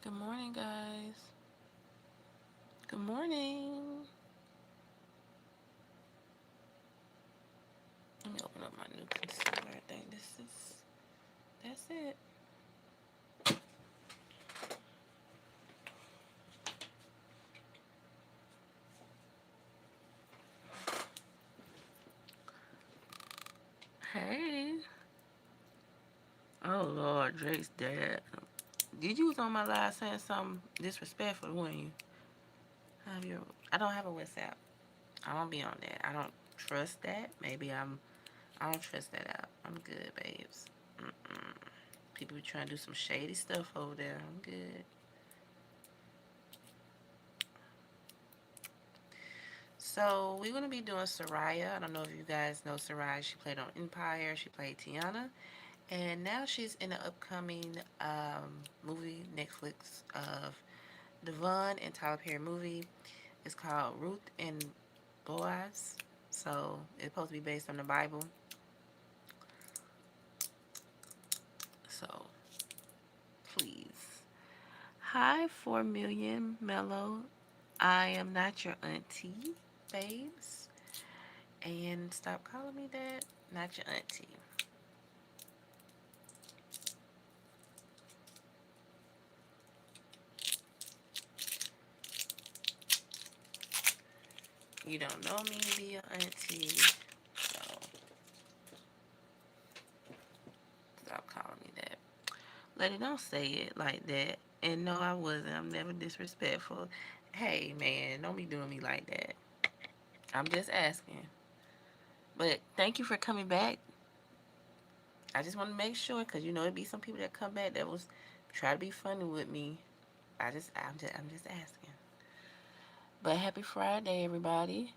Good morning, guys. Good morning. Let me open up my new concealer. I think that's it. Hey. Oh, Lord, Drake's dad. Did you was on my live saying something disrespectful, weren't you? Have your, I don't have a WhatsApp. I don't be on that. I don't trust that. I don't trust that app. I'm good, babes. Mm-mm. People be trying to do some shady stuff over there. I'm good. So we're gonna be doing Soraya. I don't know if you guys know Soraya. She played on Empire. She played Tiana, and now she's in the upcoming movie Netflix of Devon and Tyler Perry movie. It's called Ruth and Boaz. So it's supposed to be based on the Bible. So please, hi 4 million Mellow. I am not your auntie, babes, and stop calling me that. Not your auntie. You don't know me to be your auntie, so stop calling me that. Lady, don't say it like that. And no, I wasn't. I'm never disrespectful. Hey, man, don't be doing me like that. I'm just asking. But thank you for coming back. I just want to make sure, cause it'd be some people that come back that was try to be funny with me. I'm just asking. But happy Friday, everybody.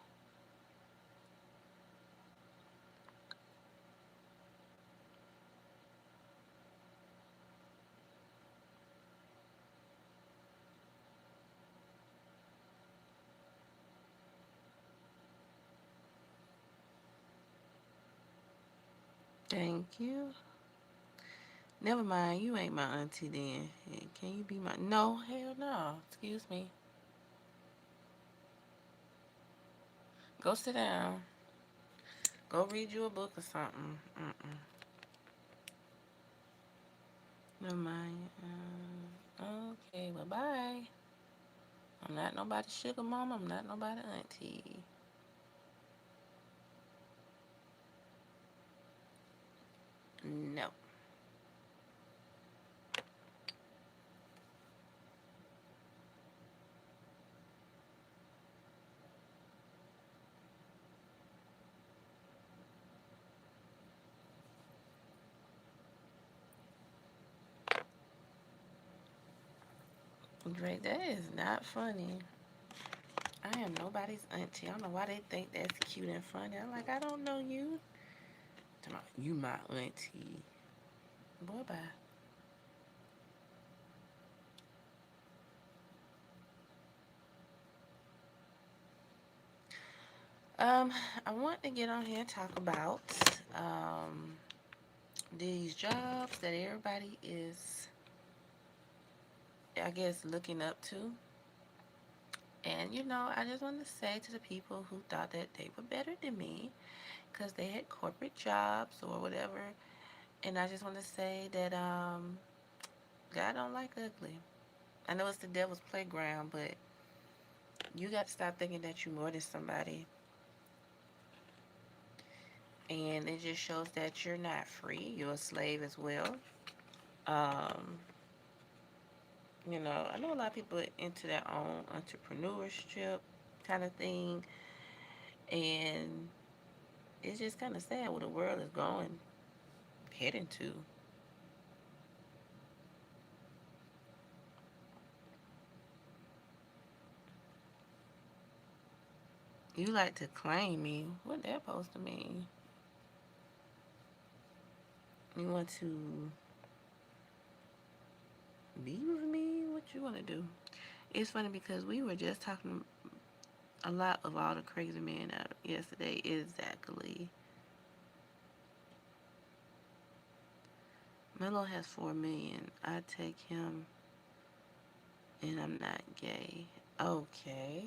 Thank you. Never mind, you ain't my auntie then. Hey, can you be my? No, hell no. Excuse me. Go sit down. Go read you a book or something. Mm-mm. Never mind. Okay, well, bye. I'm not nobody's sugar mama. I'm not nobody's auntie. No. Great. That is not funny. I am nobody's auntie. I don't know why they think that's cute and funny. I'm like, I don't know you. You my auntie. Boy, bye. Um, I want to get on here and talk about um these jobs that everybody is, I guess, looking up to. And I just want to say to the people who thought that they were better than me because they had corporate jobs or whatever, and I just want to say that God don't like ugly. I know it's the devil's playground, but you got to stop thinking that you're more than somebody, and it just shows that you're not free. You're a slave as well. Um, I know a lot of people are into their own entrepreneurship kind of thing, and it's just kind of sad where the world is going, heading to. You like to claim me. What that supposed to mean? You want to be with me? What you want to do? It's funny because we were just talking a lot of all the crazy men out yesterday. Exactly. Melo has 4 million. I take him And I'm not gay. Okay.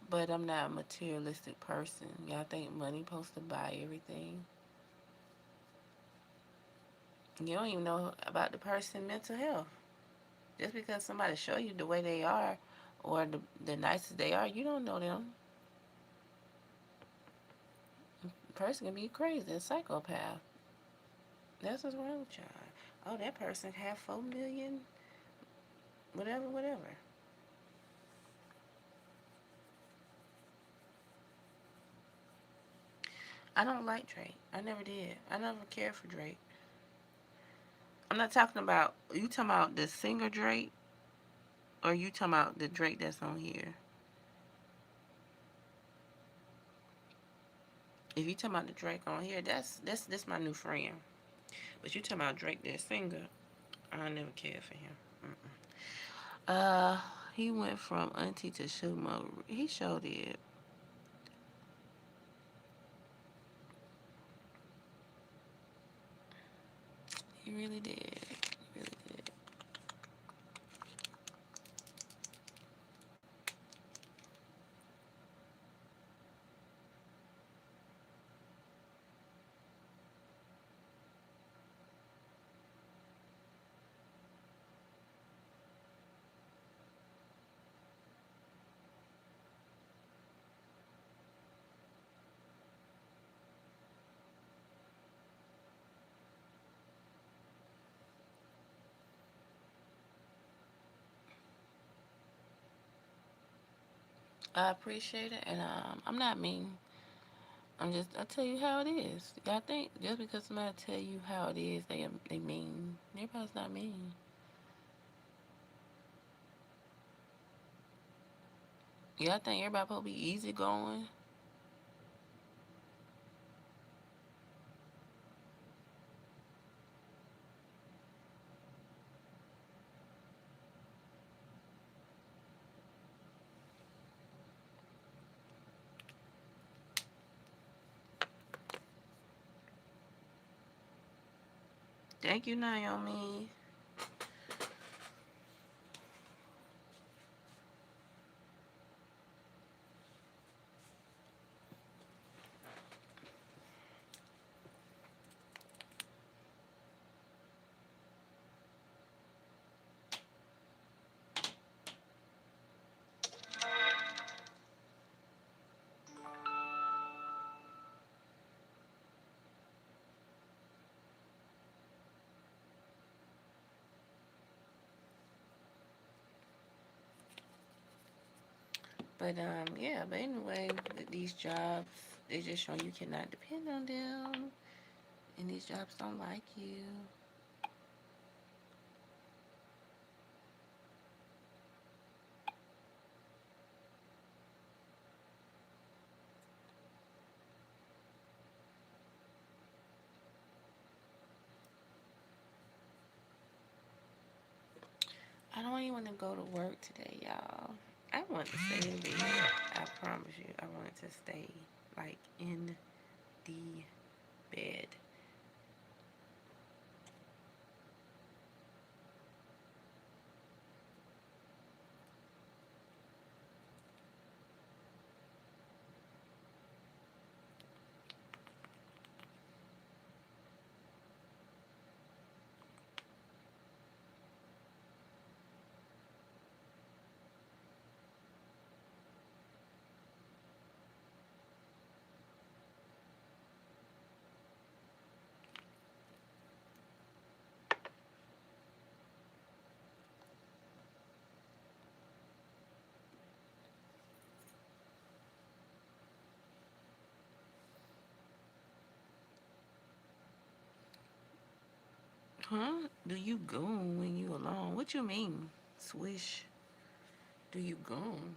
But I'm not a materialistic person. Y'all think money supposed to buy everything? You don't even know about the person's mental health. Just because somebody show you the way they are or the nicest they are, you don't know them. The person can be crazy, a psychopath. That's what's wrong with y'all. Oh, that person have 4 million, whatever, whatever. I don't like Drake. I never did. I never cared for Drake. I'm not talking about, you talking about the singer Drake, or you talking about the Drake that's on here? If you talking about the Drake on here, that's my new friend. But you talking about Drake that singer, I never cared for him. Uh, he went from auntie to sugar. He showed it. He really did. He really did. I appreciate it, and I'm not mean. I tell you how it is. Y'all think just because somebody tell you how it is, they mean. Everybody's not mean. Y'all think everybody supposed to be easy going? Thank you, Naomi. Yeah. But anyway, with these jobs, they just show you cannot depend on them, and these jobs don't like you. I don't even want to go to work today, y'all. I want to stay in bed. I promise you, I wanted to stay like in the bed. Huh? Do you goon when you alone? What you mean? Swish. Do you goon?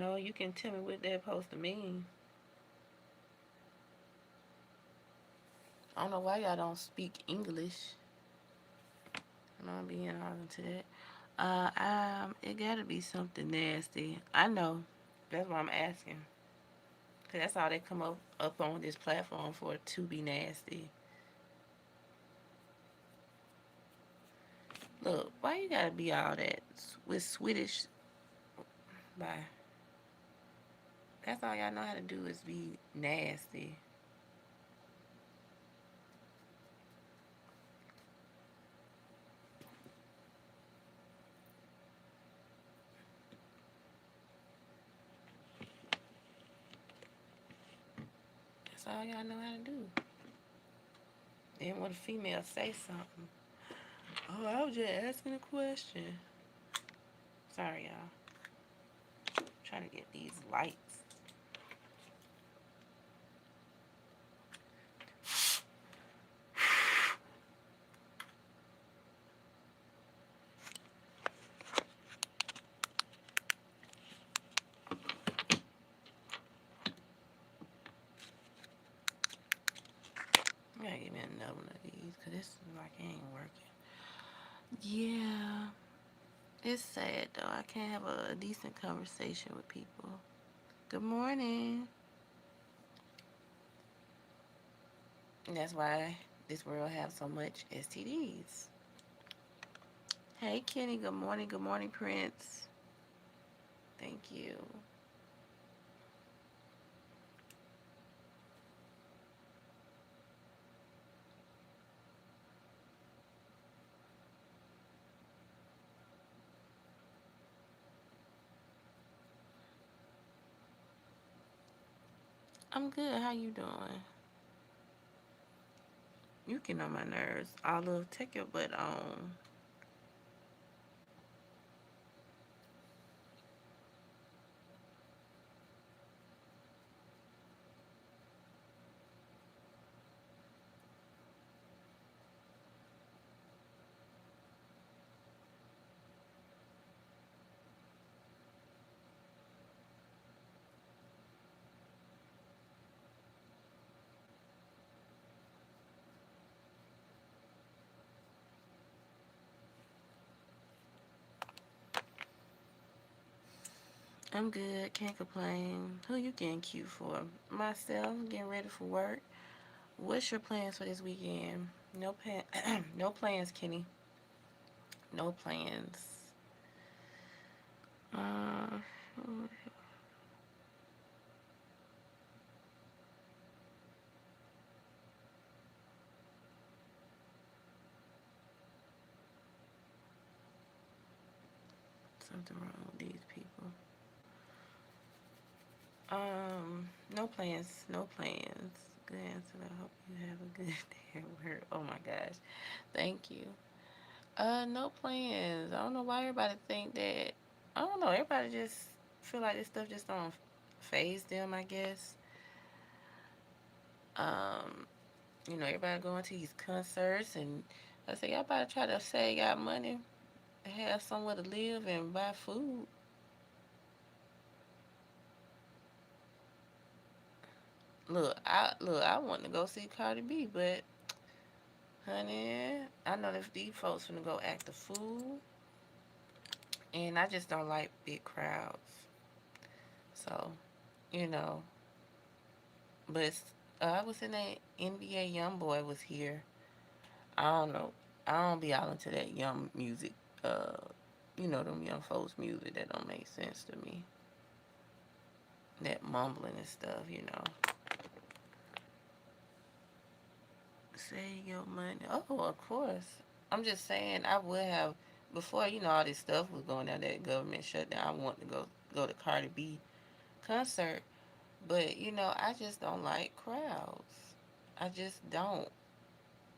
No, you can tell me what that supposed to mean. I don't know why y'all don't speak English. I'm not being all into that. It gotta be something nasty. I know. That's why I'm asking. Cause that's all they come up on this platform for, to be nasty. Look, why you gotta be all that with Swedish? Bye. That's all y'all know how to do is be nasty. That's all y'all know how to do. Then when a female say something, oh, I was just asking a question. Sorry, y'all. I'm trying to get these lights. I gotta give me another one of these because this is like it ain't working. Yeah, it's sad though. I can't have a decent conversation with people. Good morning. And that's why this world have so much STDs. Hey Kenny, good morning. Good morning, Prince. Thank you. I'm good. How you doing? You get on my nerves. Olive, take your butt on. I'm good. Can't complain. Who you getting cute for? Myself. Getting ready for work. What's your plans for this weekend? No no plans, Kenny. No plans. Uh, something wrong with these people. No plans. No plans. Good answer. I hope you have a good day at work. Oh my gosh. Thank you. No plans. I don't know why everybody think that. I don't know. Everybody just feel like this stuff just don't phase them, I guess. Um, everybody going to these concerts and I say y'all better try to save y'all money, have somewhere to live and buy food. I want to go see Cardi B, but honey, I know if these folks finna go act the fool, and I just don't like big crowds. So, you know, but I was in that NBA Young Boy was here. I don't know. I don't be all into that young music. Uh, them young folks music that don't make sense to me. That mumbling and stuff. Save your money. Oh, of course. I'm just saying I would have before all this stuff was going down, that government shutdown. I want to go to Cardi B concert, but I just don't like crowds. I just don't.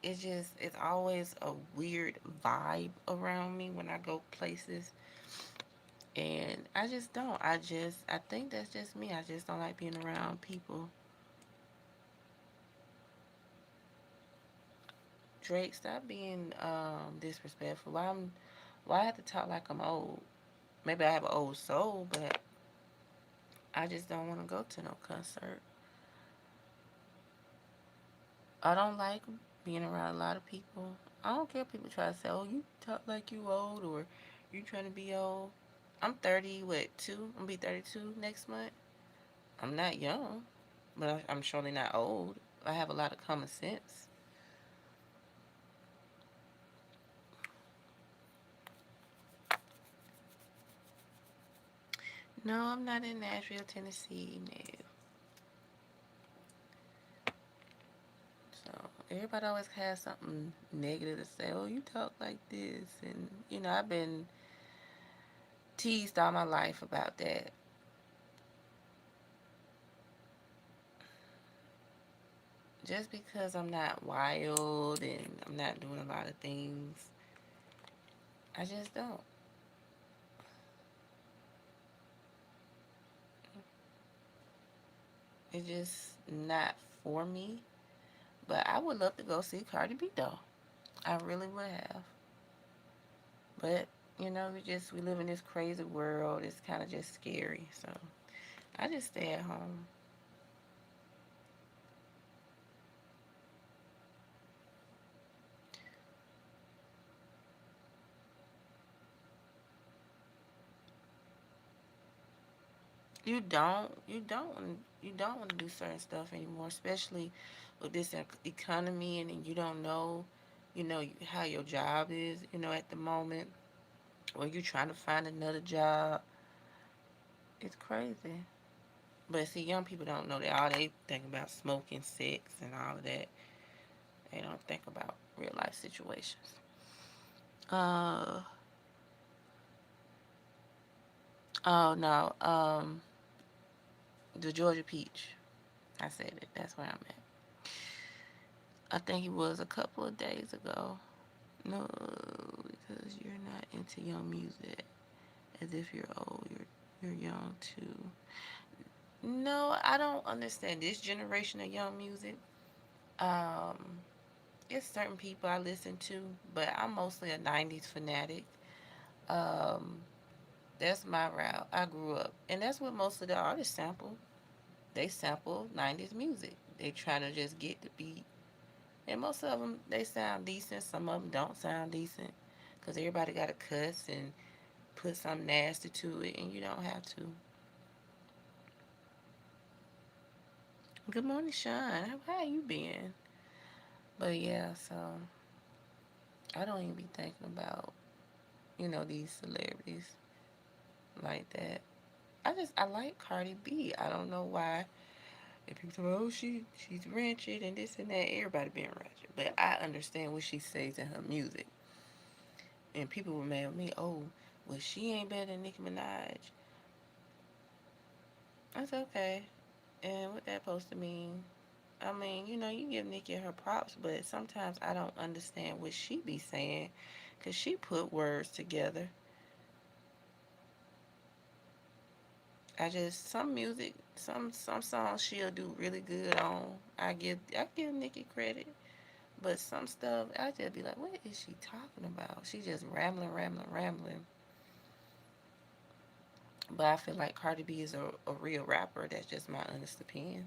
It's always a weird vibe around me when I go places, and I just don't. I think that's just me. I just don't like being around people. Drake, stop being disrespectful. Why I have to talk like I'm old? Maybe I have an old soul, but I just don't want to go to no concert. I don't like being around a lot of people. I don't care if people try to say, "Oh, you talk like you old," or "You trying to be old." I'm 30. What 2? I'm gonna be 32 next month. I'm not young, but I'm surely not old. I have a lot of common sense. No, I'm not in Nashville, Tennessee. No. So everybody always has something negative to say. Oh, you talk like this, and I've been teased all my life about that. Just because I'm not wild and I'm not doing a lot of things, I just don't. It's just not for me. But I would love to go see Cardi B though. I really would have. But we live in this crazy world. It's kind of just scary. So I just stay at home. You don't want to do certain stuff anymore, especially with this economy, and then you don't know, how your job is, at the moment, or you're trying to find another job. It's crazy. But see, young people don't know that. All they think about smoking, sex, and all of that. They don't think about real life situations. Uh oh no. The Georgia Peach. I said it. That's where I'm at. I think it was a couple of days ago. No, because you're not into young music. As if you're old. You're young too. No, I don't understand this generation of young music. Um, it's certain people I listen to, but I'm mostly a '90s fanatic. Um, that's my route. I grew up, and that's what most of the artists sample. They sample '90s music. They try to just get the beat, and most of them they sound decent. Some of them don't sound decent, cause everybody got to cuss and put something nasty to it, and you don't have to. Good morning, Sean. How you been? But yeah, so I don't even be thinking about these celebrities like that. I like Cardi B. I don't know why. If people say, "Oh, she's ratchet and this and that," everybody being ratchet. But I understand what she says in her music. And people were mad at me. "Oh, well, she ain't better than Nicki Minaj." That's okay. And what that supposed to mean? I mean, you give Nicki her props, but sometimes I don't understand what she be saying, cause she put words together. Some music, some songs she'll do really good on. I give Nicki credit, but some stuff I just be like, what is she talking about? She just rambling, rambling, rambling. But I feel like Cardi B is a real rapper. That's just my honest opinion.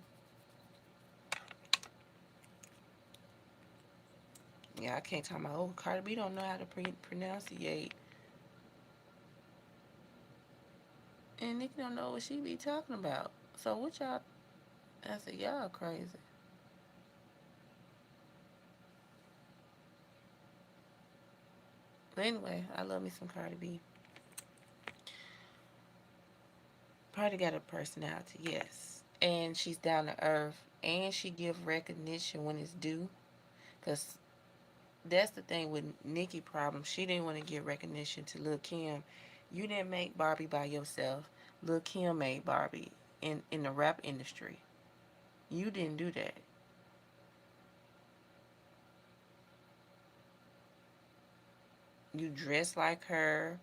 Yeah, I can't talk about, oh, Cardi B don't know how to pronunciate, and Nicki don't know what she be talking about. So what y'all? I said, y'all crazy. But anyway, I love me some Cardi B. Cardi got a personality, yes, and she's down to earth, and she give recognition when it's due. Cause that's the thing with Nicki problem. She didn't want to give recognition to Lil Kim. You didn't make Barbie by yourself. Lil Kim made Barbie in the rap industry. You didn't do that. You dress like her.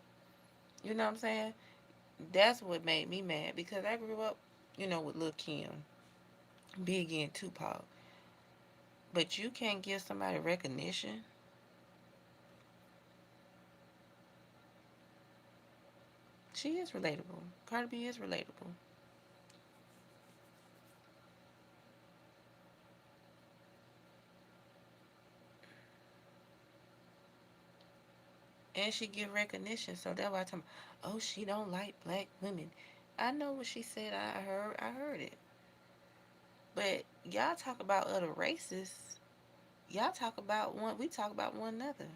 You know what I'm saying? That's what made me mad because I grew up, with Lil Kim, Biggie, and Tupac. But you can't give somebody recognition. She is relatable. Cardi B is relatable. and she give recognition. So that's why I tell me, oh, she don't like black women. I know what she said. I heard it. But y'all talk about other races. Y'all talk about one. We talk about one another.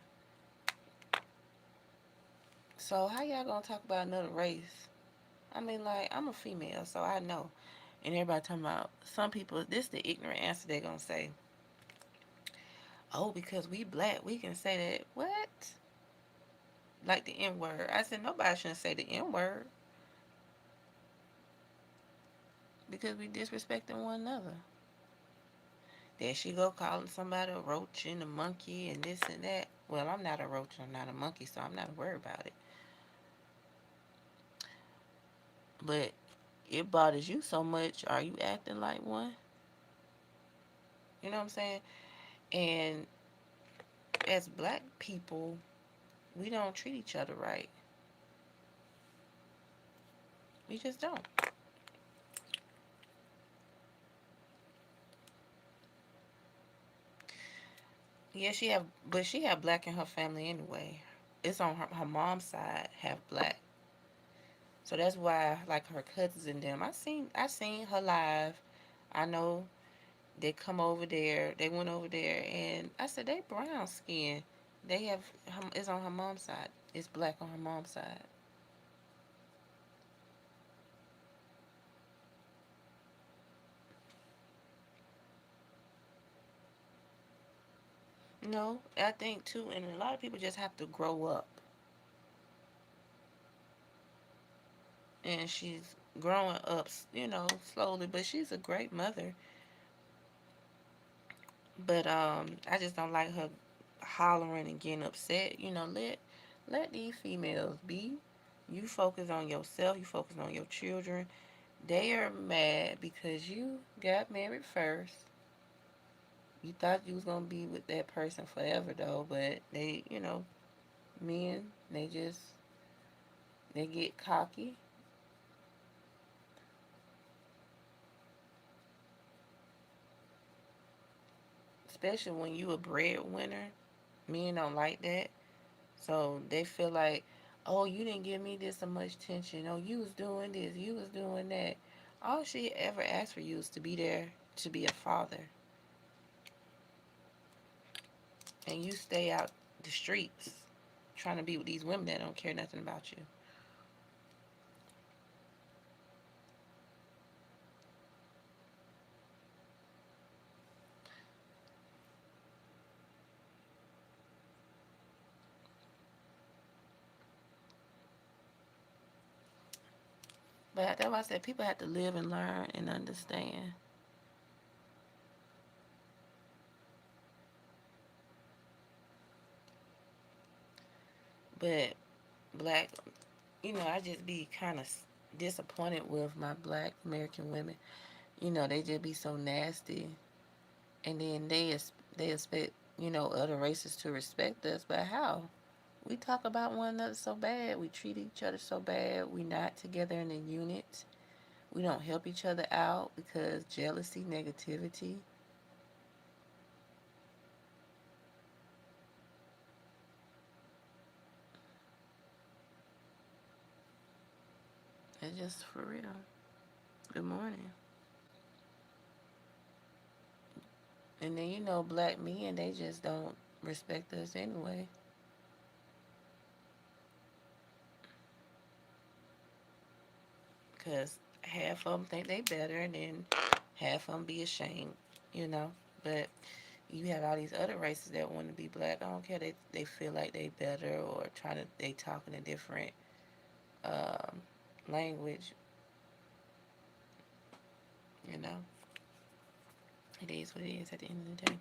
So how y'all gonna talk about another race? I mean, like, I'm a female, so I know. And everybody talking about some people. This the ignorant answer they're gonna say. Oh, because we black, we can say that. What? Like the N word. I said nobody shouldn't say the N word because we disrespecting one another. There she go calling somebody a roach and a monkey and this and that. Well, I'm not a roach, I'm not a monkey, so I'm not worried about it. But it bothers you so much. Are you acting like one? You know what I'm saying? And as black people, we don't treat each other right. We just don't. Yeah, but she have black in her family anyway. It's on her mom's side, have black. So that's why, like her cousins and them, I seen her live. I know they come over there. They went over there, and I said they brown skin. They have it's on her mom's side. It's black on her mom's side. No, I think too, and a lot of people just have to grow up. And she's growing up, slowly. But she's a great mother. But I just don't like her hollering and getting upset. Let these females be. You focus on yourself. You focus on your children. They are mad because you got married first. You thought you was gonna be with that person forever though, but men, they get cocky, especially when you a breadwinner. Men don't like that. So they feel like, oh, you didn't give me this so much attention. Oh, you was doing this, you was doing that. All she ever asked for you is to be there to be a father. And you stay out the streets trying to be with these women that don't care nothing about you. But that's why I said people have to live and learn and understand. But black, I just be kind of disappointed with my black American women. They just be so nasty, and then they expect other races to respect us. But how? We talk about one another so bad. We treat each other so bad. We not together in a unit. We don't help each other out because jealousy, negativity. It's just for real. Good morning. And then black men, they just don't respect us anyway. Because half of them think they better, and then half of them be ashamed, you know. But you have all these other races that want to be black. I don't care. They feel like they better or they talking a different um, language, you know. It is what it is at the end of the day.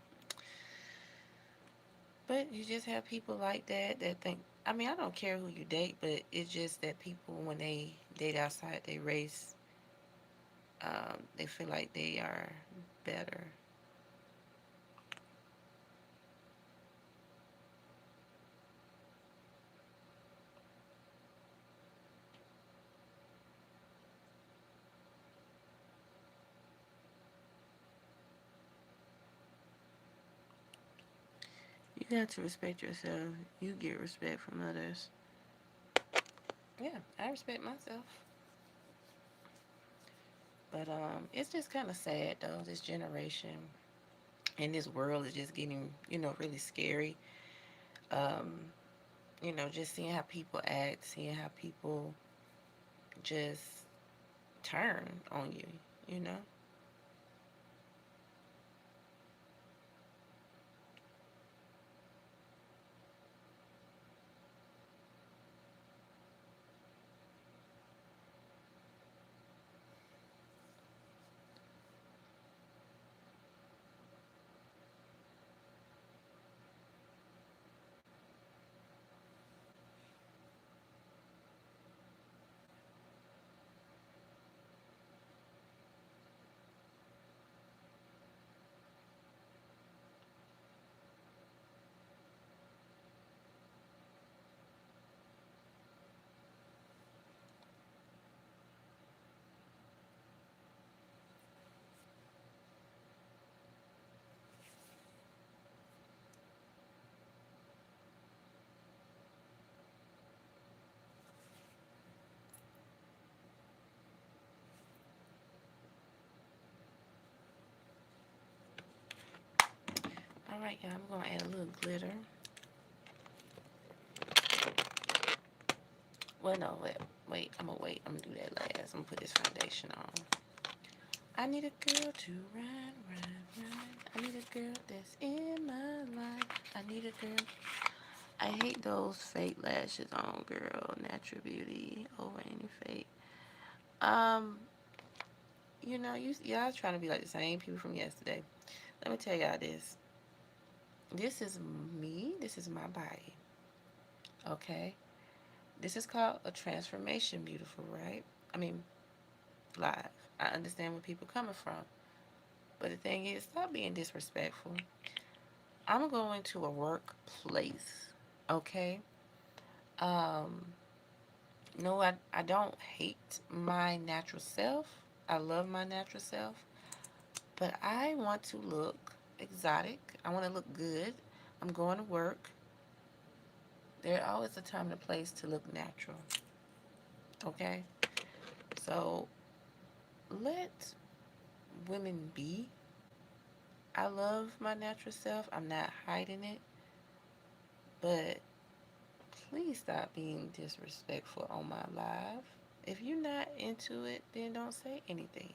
But you just have people like that think. I mean, I don't care who you date, but it's just that people, when they date outside their race, they feel like they are better. You have to respect yourself. You get respect from others. Yeah, I respect myself. But it's just kind of sad though. This generation and this world is just getting, really scary. Um, just seeing how people act, seeing how people just turn on you. You know. All right, y'all. I'm gonna add a little glitter. Well, no, wait. I'm gonna wait. I'm gonna do that last. I'm gonna put this foundation on. I need a girl to run, run, run. I need a girl that's in my life. I need a girl. I hate those fake lashes on, girl. Natural beauty over any fake. Um, y'all trying to be like the same people from yesterday. Let me tell y'all this. This is me. This is my body. Okay. This is called a transformation, beautiful, right? I mean, live. I understand where people coming from. But the thing is, stop being disrespectful. I'm going to a workplace, okay? Um, no, I don't hate my natural self. I love my natural self. But I want to look exotic. I want to look good. I'm going to work. There's always a time and a place to look natural, okay? So let women be. I love my natural self. I'm not hiding it. But please stop being disrespectful on my live. If you're not into it, then don't say anything.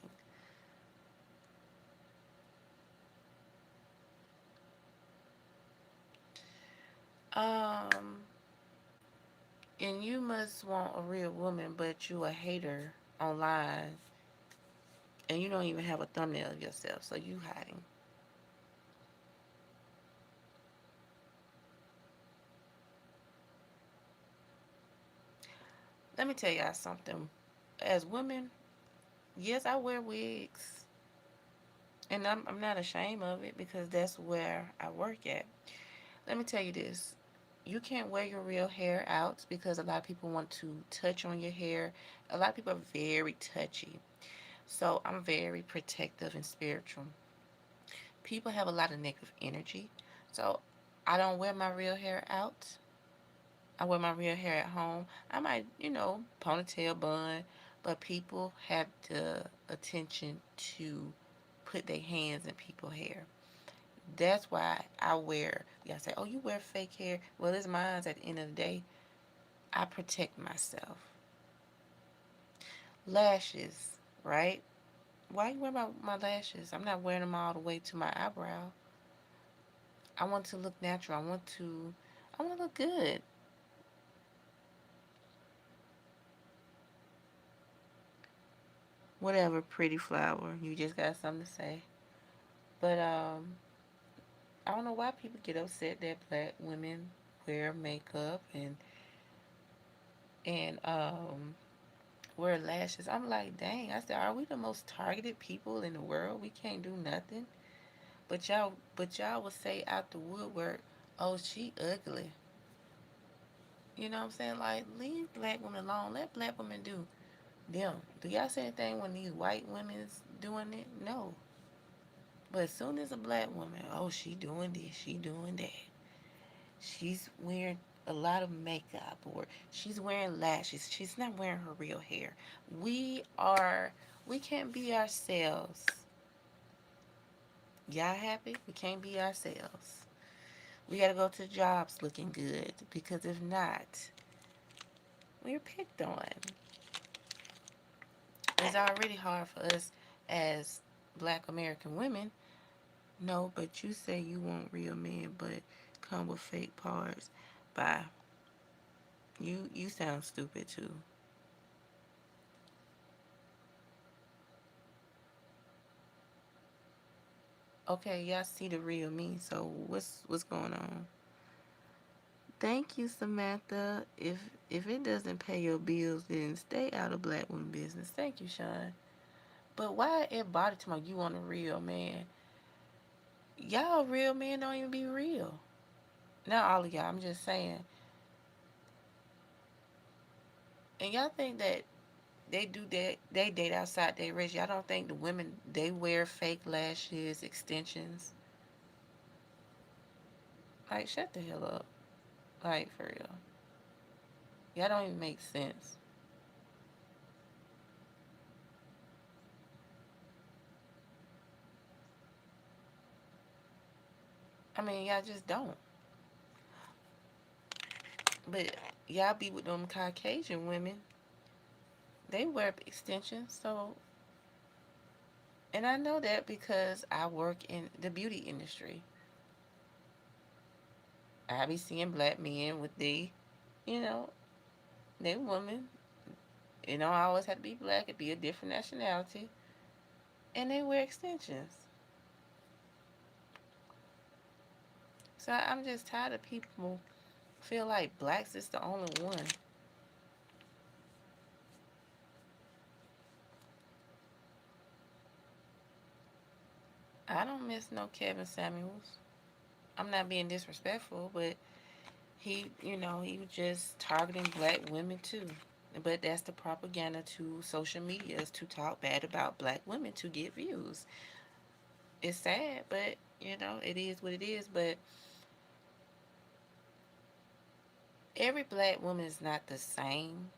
Um, and you must want a real woman, but you a hater online, and you don't even have a thumbnail of yourself, so you hiding. Let me tell y'all something. As women, yes, I wear wigs, and I'm not ashamed of it because that's where I work at. Let me tell you this. You can't wear your real hair out because a lot of people want to touch on your hair. A lot of people are very touchy. So I'm very protective and spiritual. People have a lot of negative energy. So I don't wear my real hair out. I wear my real hair at home. I might, ponytail bun, but people have the attention to put their hands in people's hair. That's why I wear, y'all say, oh, you wear fake hair. Well, it's mine at the end of the day. I protect myself. Lashes, right? Why you wear my lashes? I'm not wearing them all the way to my eyebrow. I want to look natural. I want to look good. Whatever, pretty flower. You just got something to say. But I don't know why people get upset that black women wear makeup and wear lashes. I'm like, dang. I said, are we the most targeted people in the world? We can't do nothing. But y'all will say out the woodwork, oh, she ugly. You know what I'm saying? Like, leave black women alone. Let black women do them. Do y'all say anything when these white women's doing it? No. But as soon as a black woman, oh, she doing this, she doing that. She's wearing a lot of makeup, or she's wearing lashes. She's not wearing her real hair. We are, we can't be ourselves. Y'all happy? We can't be ourselves. We gotta go to jobs looking good, because if not, we're picked on. It's already hard for us as black American women. No, but you say you want real men, but come with fake parts. Bye. You sound stupid too. Okay, y'all see the real me. So what's going on? Thank you, Samantha. If it doesn't pay your bills, then stay out of black women business. Thank you, Sean. But why everybody talking about you want a real man? Y'all real men don't even be real. Not all of y'all. I'm just saying. And y'all think that they do that? They date outside their race. Y'all don't think the women they wear fake lashes, extensions? Like, shut the hell up. Like, for real. Y'all don't even make sense. I mean, y'all just don't. But y'all be with them Caucasian women. They wear extensions. So, and I know that because I work in the beauty industry. I be seeing black men with you know, they women. You know, I always have to be black. It be a different nationality. And they wear extensions. So I'm just tired of people feel like blacks is the only one. I don't miss no Kevin Samuels. I'm not being disrespectful, but he was just targeting black women too. But that's the propaganda to social media, is to talk bad about black women to get views. It's sad, but it is what it is. But every black woman is not the same.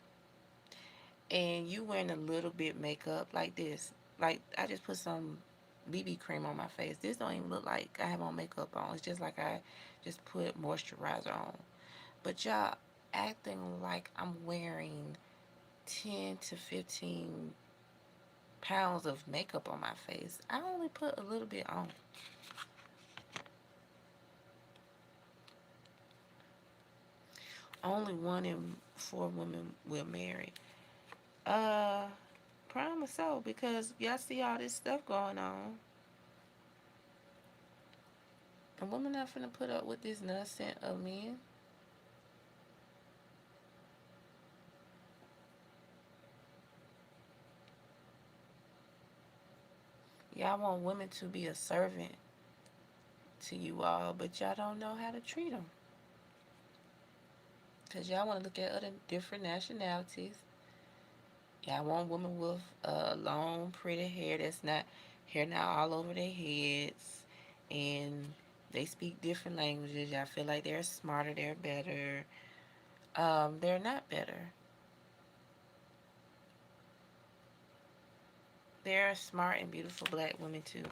And you wearing a little bit makeup like this. Like, I just put some BB cream on my face. This don't even look like I have on makeup on. It's just like I just put moisturizer on. But y'all acting like I'm wearing 10 to 15 pounds of makeup on my face. I only put a little bit on. Only 1 in 4 women will marry. Uh, Probably so, because y'all see all this stuff going on. A woman not finna put up with this nonsense of men. Y'all want women to be a servant to you all, but y'all don't know how to treat them. Because y'all want to look at other different nationalities. Y'all want women with long, pretty hair that's not hair not all over their heads, and they speak different languages. Y'all feel like they're smarter, they're better. They're not better. There are smart and beautiful black women too.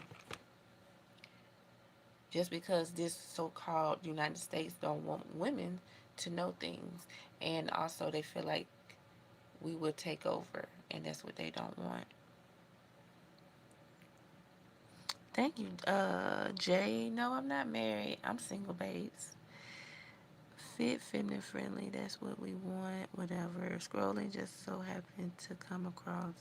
Just because this so-called United States don't want women to know things, and also they feel like we will take over, and that's what they don't want. Thank you, Jay. No, I'm not married. I'm single, babes. Fit, feminine, friendly. That's what we want. Whatever. Scrolling just so happened to come across.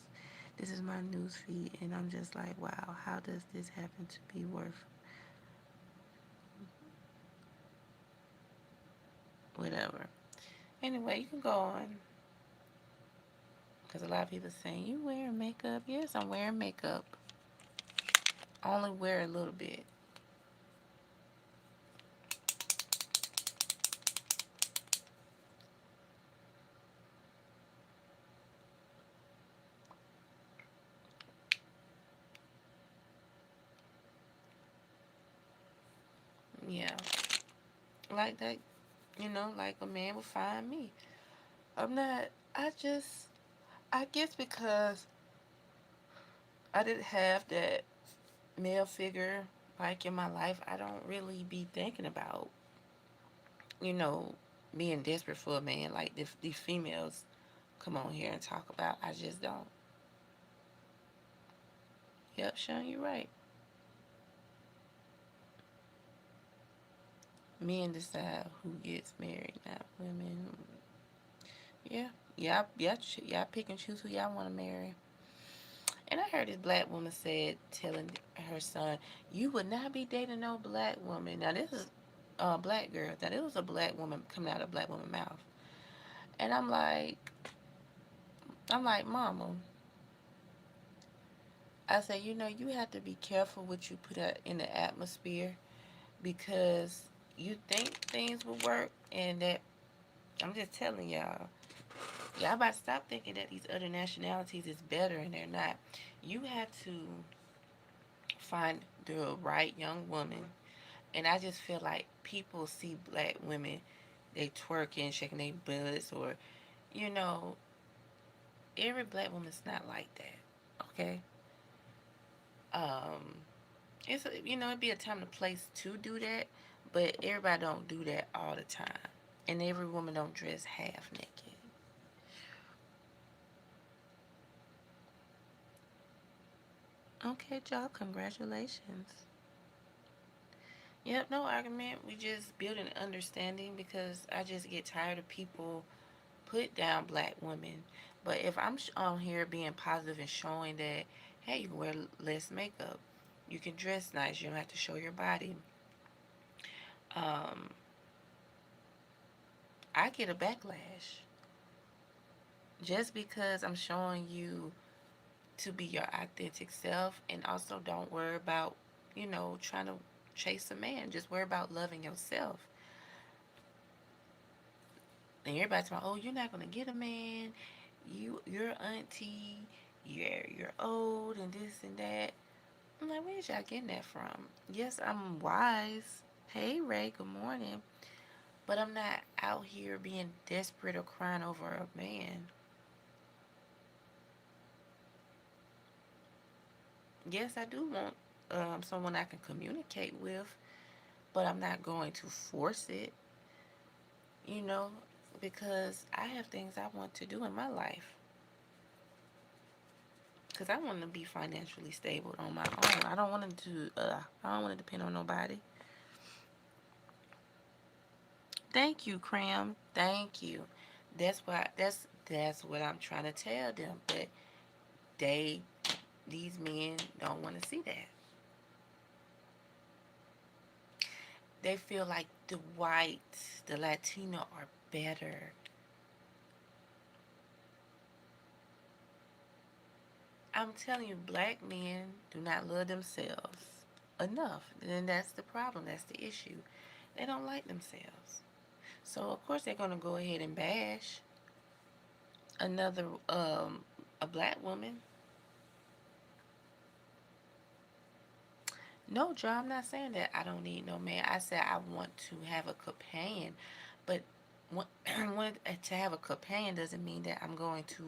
This is my news feed, and I'm just like, wow, how does this happen to be worth whatever? Anyway, you can go on, because a lot of people saying you wearing makeup. Yes, I'm wearing makeup. I only wear a little bit. Yeah, like that. Like a man would find me. I'm not, I just, I guess because I didn't have that male figure like in my life, I don't really be thinking about, you know, being desperate for a man like these females come on here and talk about. I just don't. Yep, Sean, you're right. Men decide who gets married, not women. Yeah, y'all pick and choose who y'all want to marry. And I heard this black woman said, telling her son, "You would not be dating no black woman." Now this is a black girl. Now this was a black woman coming out of a black woman's mouth, and I'm like, Mama. I said, you have to be careful what you put out in the atmosphere because you think things will work, and that I'm just telling y'all about to stop thinking that these other nationalities is better and they're not. You have to find the right young woman. And I just feel like people see black women, they twerking, shaking their butts, or, you know, every black woman's not like that. Okay? Um, it'd be a time and place to do that, but everybody don't do that all the time. And every woman don't dress half naked. Okay, y'all, congratulations. Yep, no argument. We just build an understanding because I just get tired of people put down black women. But if I'm on here being positive and showing that, hey, you can wear less makeup, you can dress nice, you don't have to show your body. Um, I get a backlash just because I'm showing you to be your authentic self, and also don't worry about, trying to chase a man. Just worry about loving yourself. And everybody's talking, oh, you're not gonna get a man. You're auntie. You're old and this and that. I'm like, where's y'all getting that from? Yes, I'm wise. Hey, Ray, good morning. But I'm not out here being desperate or crying over a man. Yes, I do want someone I can communicate with, but I'm not going to force it, you know, because I have things I want to do in my life. Because I want to be financially stable on my own. I don't want to depend on nobody. Thank you, Cram. Thank you. That's what I'm trying to tell them. But they these men don't want to see that. They feel like the whites, the Latino are better. I'm telling you, black men do not love themselves enough. And that's the problem. That's the issue. They don't like themselves. So of course they're gonna go ahead and bash another a black woman. No, Joe, I'm not saying that I don't need no man. I said I want to have a companion, but when, to have a companion doesn't mean that I'm going to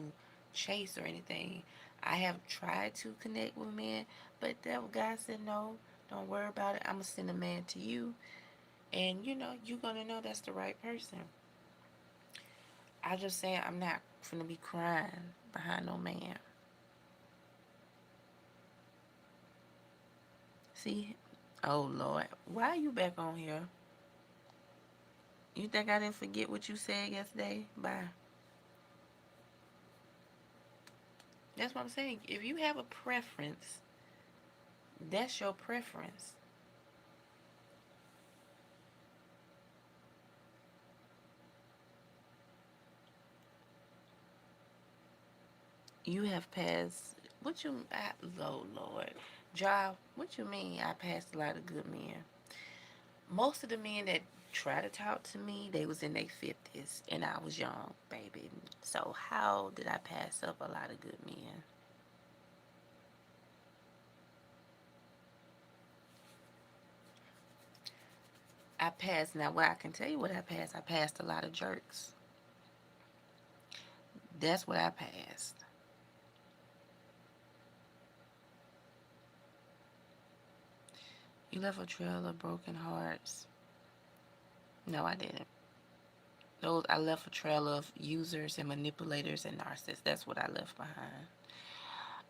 chase or anything. I have tried to connect with men, but that guy said no. Don't worry about it. I'm gonna send a man to you, and you're gonna know that's the right person. I just saying I'm not gonna be crying behind no man. See, oh Lord, why are you back on here? You think I didn't forget what you said yesterday? Bye. That's what I'm saying. If you have a preference, that's your preference. You have passed. Oh Lord, job. What you mean? I passed a lot of good men. Most of the men that try to talk to me, they was in their 50s, and I was young, baby. So how did I pass up a lot of good men? I passed. Now, what I can tell you what I passed a lot of jerks. That's what I passed. You left a trail of broken hearts. No, I didn't. Those I left a trail of users and manipulators and narcissists. That's what I left behind.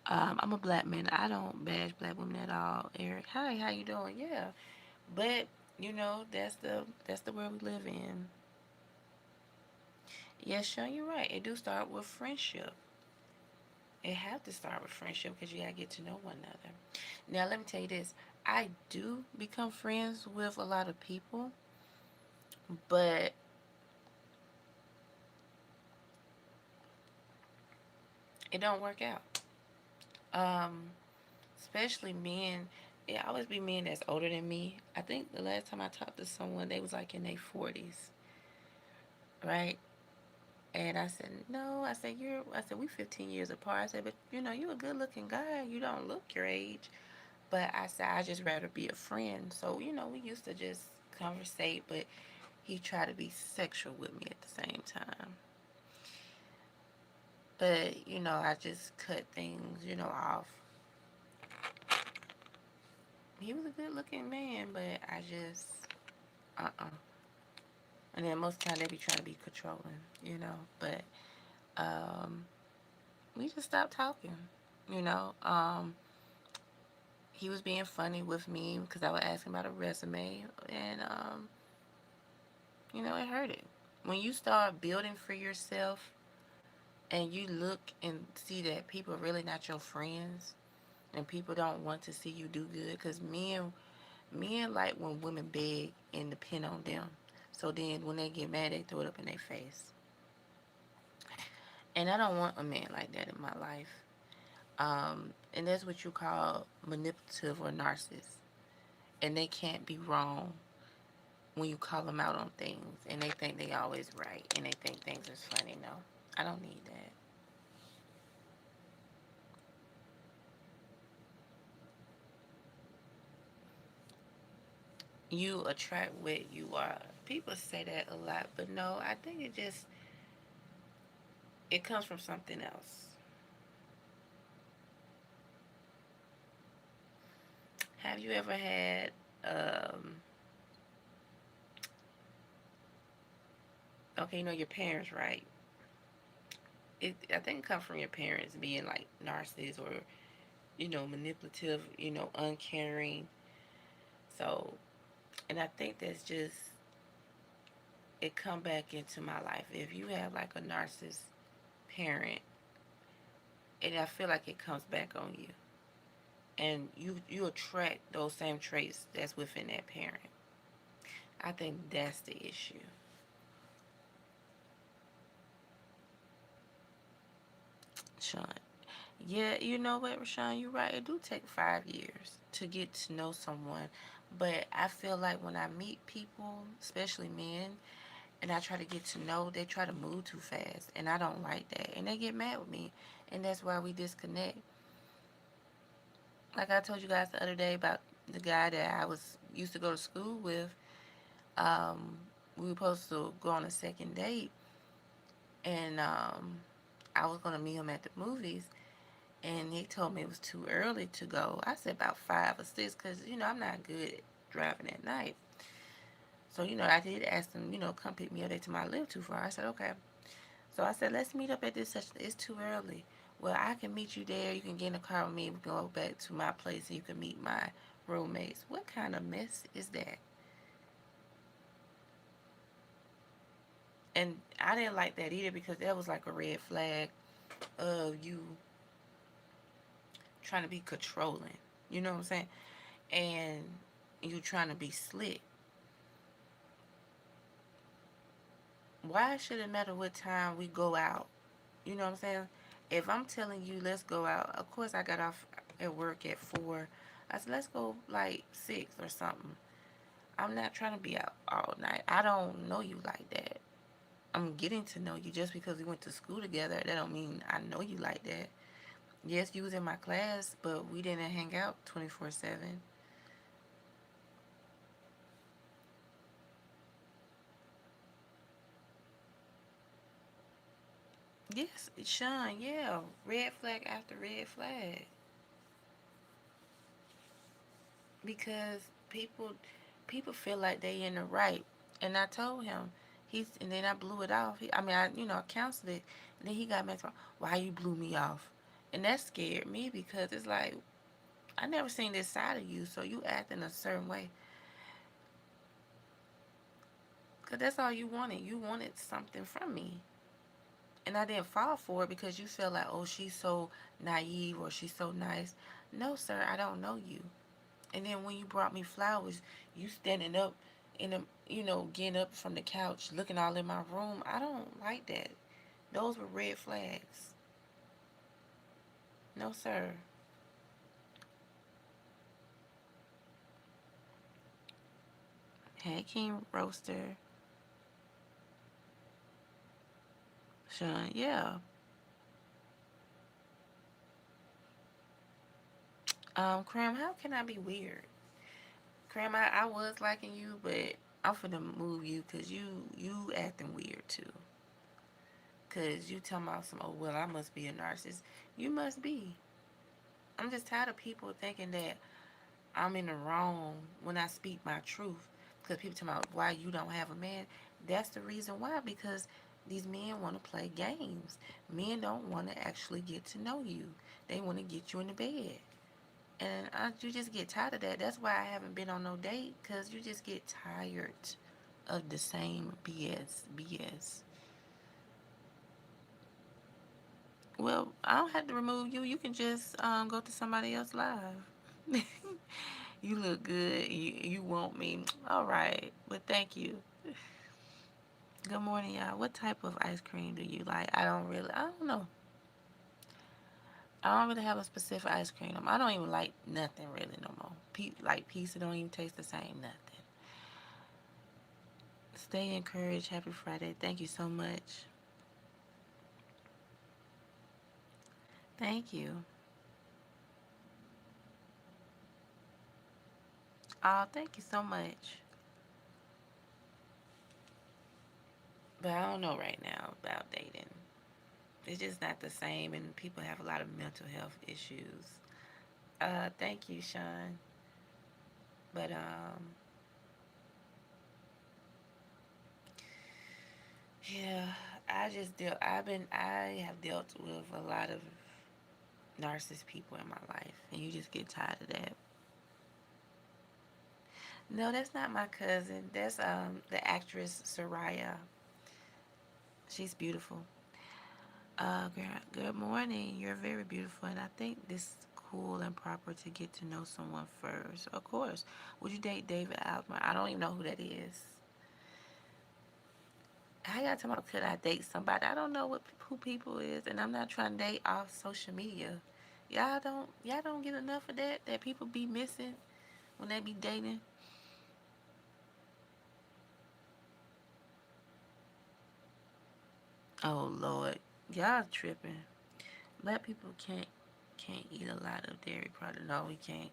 I'm a black man. I don't bash black women at all. Eric, hi, how you doing? Yeah, but that's the world we live in. Yes, Sean, you're right. It do start with friendship. It have to start with friendship because you gotta get to know one another. Now, let me tell you this. I do become friends with a lot of people, but it don't work out. Um, Especially men. It always be men that's older than me. I think the last time I talked to someone, they was like in their 40s, right? And I said, no. I said, we 15 years apart. I said, but you a good looking guy. You don't look your age. But I said, I just rather be a friend. So, we used to just conversate, but he tried to be sexual with me at the same time. But, I just cut things, off. He was a good looking man, but I just, uh-uh. And then most of the time they be trying to be controlling. But um, we just stopped talking, you know. He was being funny with me because I would ask him about a resume, and it hurted. When you start building for yourself and you look and see that people are really not your friends and people don't want to see you do good, because men like when women beg and depend on them. So then when they get mad, they throw it up in their face. And I don't want a man like that in my life. And that's what you call manipulative or narcissist. And they can't be wrong when you call them out on things. And they think they always right. And they think things is funny. No, I don't need that. You attract what you are. People say that a lot, but no, I think it comes from something else. Have you ever had, um, okay, your parents, right? I think it comes from your parents being like narcissists or manipulative, uncaring. So, and I think that's just it come back into my life. If you have like a narcissist parent, and I feel like it comes back on you, and you attract those same traits that's within that parent. I think that's the issue. Sean. Yeah, you know what, Rashawn, you're right. It do take 5 years to get to know someone. But I feel like when I meet people, especially men, and I try to get to know, they try to move too fast. And I don't like that. And they get mad with me. And that's why we disconnect. Like I told you guys the other day about the guy that I was used to go to school with. Um, we were supposed to go on a second date. And I was going to meet him at the movies. And he told me it was too early to go. I said about 5 or 6 because, I'm not good at driving at night. So, I did ask him, come pick me up. They told me I live too far. I said, okay. So I said, let's meet up at this session. It's too early. Well, I can meet you there. You can get in the car with me. We can go back to my place and you can meet my roommates. What kind of mess is that? And I didn't like that either because that was like a red flag of you trying to be controlling. You know what I'm saying? And you trying to be slick. Why should it matter what time we go out? You know what I'm saying? If I'm telling you let's go out, of course I got off at work at 4. I said let's go like 6 or something. I'm not trying to be out all night. I don't know you like that. I'm getting to know you. Just because we went to school together, that don't mean I know you like that. Yes, you was in my class, but we didn't hang out 24/7. Yes, Sean, yeah. Red flag after red flag. Because people feel like they in the right. And I told him, and then I blew it off. I counseled it. And then he got mad. Why you blew me off? And that scared me because it's like, I never seen this side of you, so you acting a certain way. Because that's all you wanted. You wanted something from me. And I didn't fall for it because you felt like, oh, she's so naive or she's so nice. No, sir, I don't know you. And then when you brought me flowers, you standing up getting up from the couch, looking all in my room. I don't like that. Those were red flags. No, sir. Hey, King Roaster. Sean, yeah. Cram, how can I be weird? Cram, I was liking you, but I'm finna move you because you acting weird too. Because you talking about some, oh, well, I must be a narcissist. You must be. I'm just tired of people thinking that I'm in the wrong when I speak my truth. Because people talk about why you don't have a man. That's the reason why. Because these men want to play games. Men don't want to actually get to know you. They want to get you in the bed. And you just get tired of that. That's why I haven't been on no date. Because you just get tired of the same BS. BS. Well, I don't have to remove you. You can just go to somebody else live. You look good. You want me. All right. But thank you. Good morning, y'all. What type of ice cream do you like? I don't know. I don't really have a specific ice cream. I don't even like nothing really no more. Like pizza don't even taste the same, nothing. Stay encouraged. Happy Friday. Thank you so much. Thank you. Oh, thank you so much. But I don't know right now about dating. It's just not the same, and people have a lot of mental health issues. Thank you, Sean. But yeah, I have dealt with a lot of narcissist people in my life, and you just get tired of that. No, that's not my cousin. That's the actress Soraya. She's beautiful. Good morning. You're very beautiful, and I think this is cool and proper to get to know someone first. Of course. Would you date David Altman? I don't even know who that is. How y'all talking about could I date somebody? I don't know who people is, and I'm not trying to date off social media. Y'all don't get enough of that people be missing when they be dating. Oh Lord, y'all tripping. Black people can't eat a lot of dairy products. No, we can't.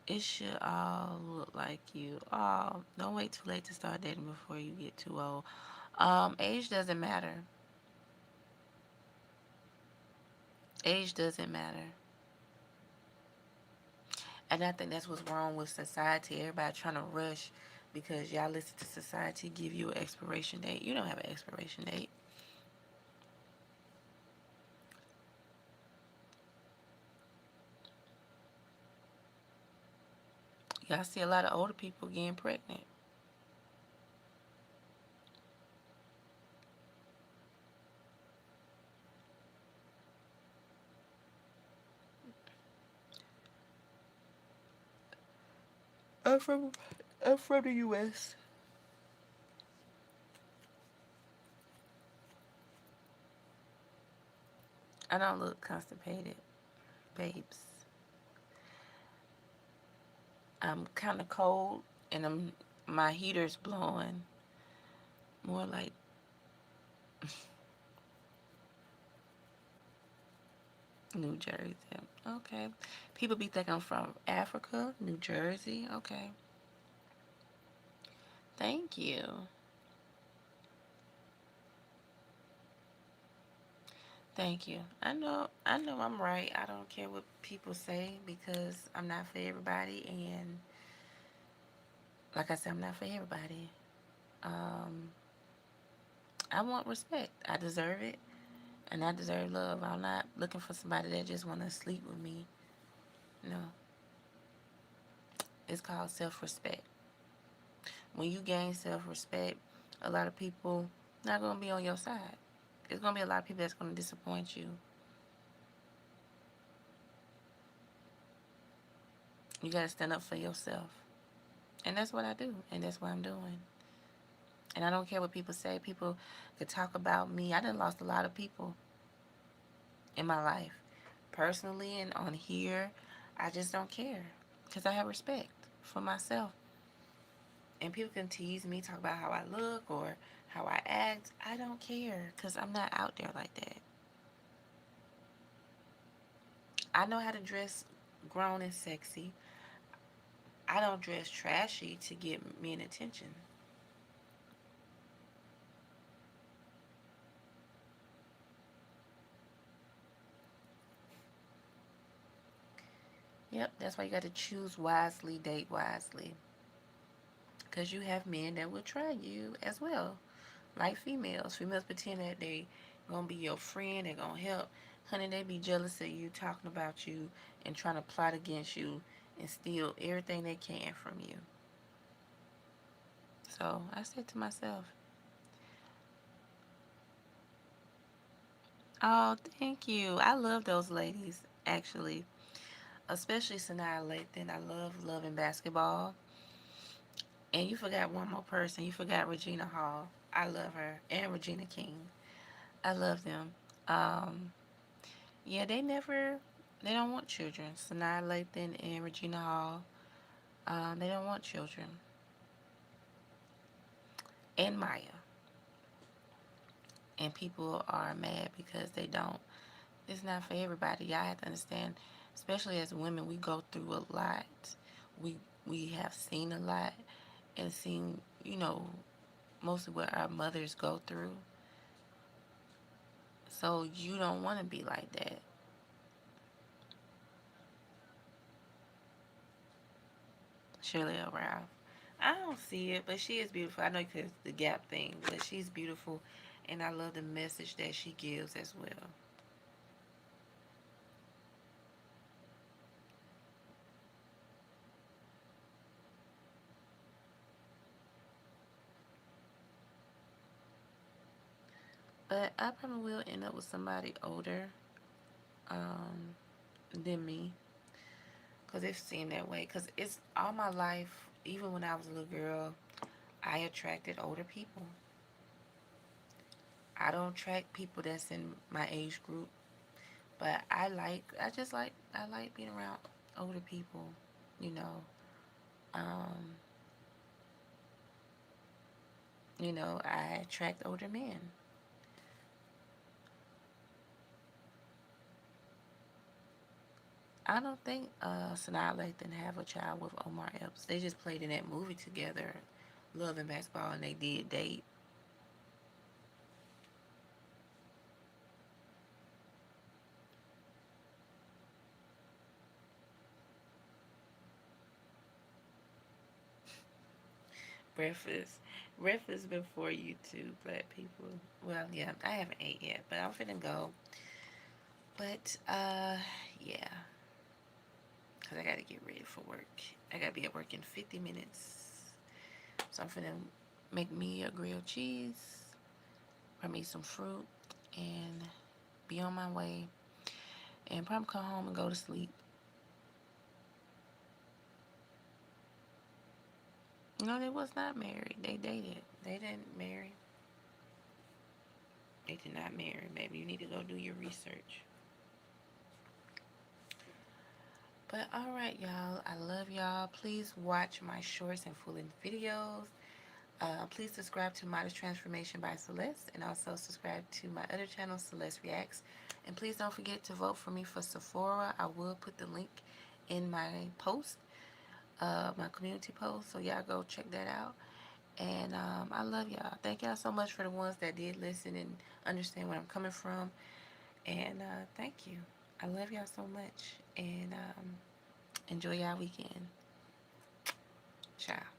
It should all look like you. Oh, don't wait too late to start dating before you get too old. Age doesn't matter. Age doesn't matter. And I think that's what's wrong with society. Everybody trying to rush because y'all listen to society give you an expiration date. You don't have an expiration date. Y'all see a lot of older people getting pregnant. I'm from I'm from the US. I don't look constipated, babes. I'm kind of cold and my heater's blowing. More like New Jersey. Okay. People be thinking I'm from Africa, New Jersey. Okay. Thank you. Thank you. I know I'm right. I don't care what people say because I'm not for everybody, and like I said, I'm not for everybody. Um, I want respect. I deserve it, and I deserve love. I'm not looking for somebody that just want to sleep with me. No, it's called self-respect. When you gain self-respect, a lot of people not gonna be on your side. There's gonna be a lot of people that's gonna disappoint you. You gotta stand up for yourself, and that's what I do, and that's what I'm doing. And I don't care what people say. People could talk about me. I done lost a lot of people in my life, personally and on here. I just don't care because I have respect for myself. And people can tease me, talk about how I look or how I act. I don't care because I'm not out there like that. I know how to dress grown and sexy. I don't dress trashy to get men attention. Yep, that's why you got to choose wisely, date wisely. Because you have men that will try you as well. Like females. Females pretend that they gonna be your friend, they gonna help. Honey, they be jealous of you, talking about you, and trying to plot against you and steal everything they can from you. So I said to myself, oh, thank you. I love those ladies, actually. Especially Sanaa Lathan. I love loving basketball. And you forgot one more person. You forgot Regina Hall. I love her. And Regina King. I love them. Um, yeah, they don't want children. Sanaa Lathan and Regina Hall, they don't want children. And Maya. And people are mad because they don't. It's not for everybody. Y'all have to understand, especially as women, we go through a lot. We we have seen a lot and seen, mostly what our mothers go through. So you don't want to be like that. Shirley Ralph. I don't see it, but she is beautiful. I know because the Gap thing, but she's beautiful, and I love the message that she gives as well. But I probably will end up with somebody older um, than me, because it seemed that way. Because it's all my life, even when I was a little girl, I attracted older people. I don't attract people that's in my age group, but I like being around older people, you know. Um, I attract older men. I don't think Sanaa Lathan have a child with Omar Epps. They just played in that movie together, Love and Basketball, and they did date. Breakfast. Breakfast before you two black people. Well, yeah, I haven't ate yet, but I'm finna go. But, yeah, because I gotta get ready for work. I gotta be at work in 50 minutes. So I'm finna make me a grilled cheese, probably some fruit, and be on my way. And probably come home and go to sleep. No, they was not married. They dated. They didn't marry. They did not marry. Maybe you need to go do your research. But all right, y'all. I love y'all. Please watch my shorts and full-length videos. Please subscribe to Modest Transformation by Celeste, and also subscribe to my other channel, Celeste Reacts. And please don't forget to vote for me for Sephora. I will put the link in my post, my community post. So y'all go check that out. And I love y'all. Thank y'all so much for the ones that did listen and understand where I'm coming from. And thank you. I love y'all so much. And enjoy y'all weekend. Ciao.